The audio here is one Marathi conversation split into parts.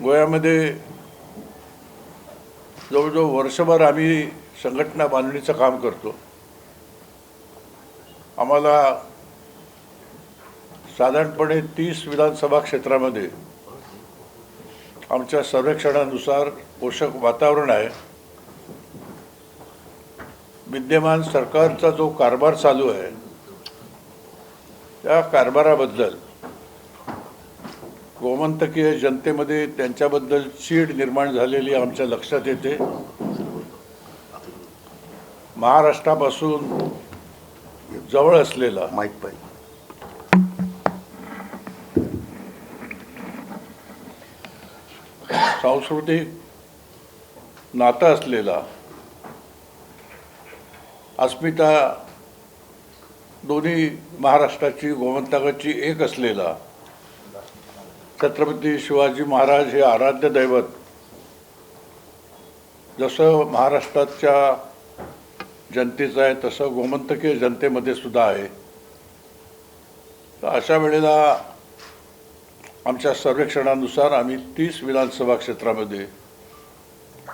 गोव्यामध्ये जवळजवळ वर्षभर आम्ही संघटना बांधणीचं काम करतो. आम्हाला साधारणपणे 30 विधानसभा क्षेत्रामध्ये आमच्या सर्वेक्षणानुसार पोषक वातावरण आहे. विद्यमान सरकारचा जो कारभार चालू आहे त्या कारभाराबद्दल गोमंतकीय जनतेमध्ये त्यांच्याबद्दल चीड निर्माण झालेली आमच्या लक्षात येते. महाराष्ट्रापासून जवळ असलेला सांस्कृतिक नातं असलेला, अस्मिता दोन्ही महाराष्ट्राची गोमंतकाची एक असलेला छत्रपती शिवाजी महाराज हे आराध्य दैवत जसं महाराष्ट्राच्या जनतेचं आहे तसं गोमंतकीय जनतेमध्ये सुद्धा आहे. तर अशा वेळेला आमच्या सर्वेक्षणानुसार आम्ही 30 विधानसभा क्षेत्रामध्ये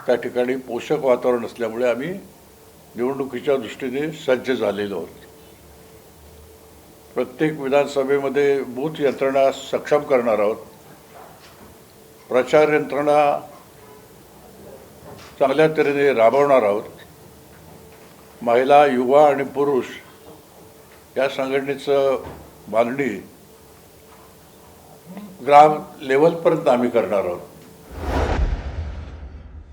त्या ठिकाणी पोषक वातावरण असल्यामुळे आम्ही निवडणुकीच्या दृष्टीने सज्ज झालेलो आहोत. प्रत्येक विधानसभेमध्ये बूथ यंत्रणा सक्षम करणार आहोत. प्रचार यंत्रणा चांगल्या तऱ्हेने राबवणार आहोत. महिला, युवा आणि पुरुष या संघटनेचं बांधणी ग्राम लेवलपर्यंत आम्ही करणार आहोत.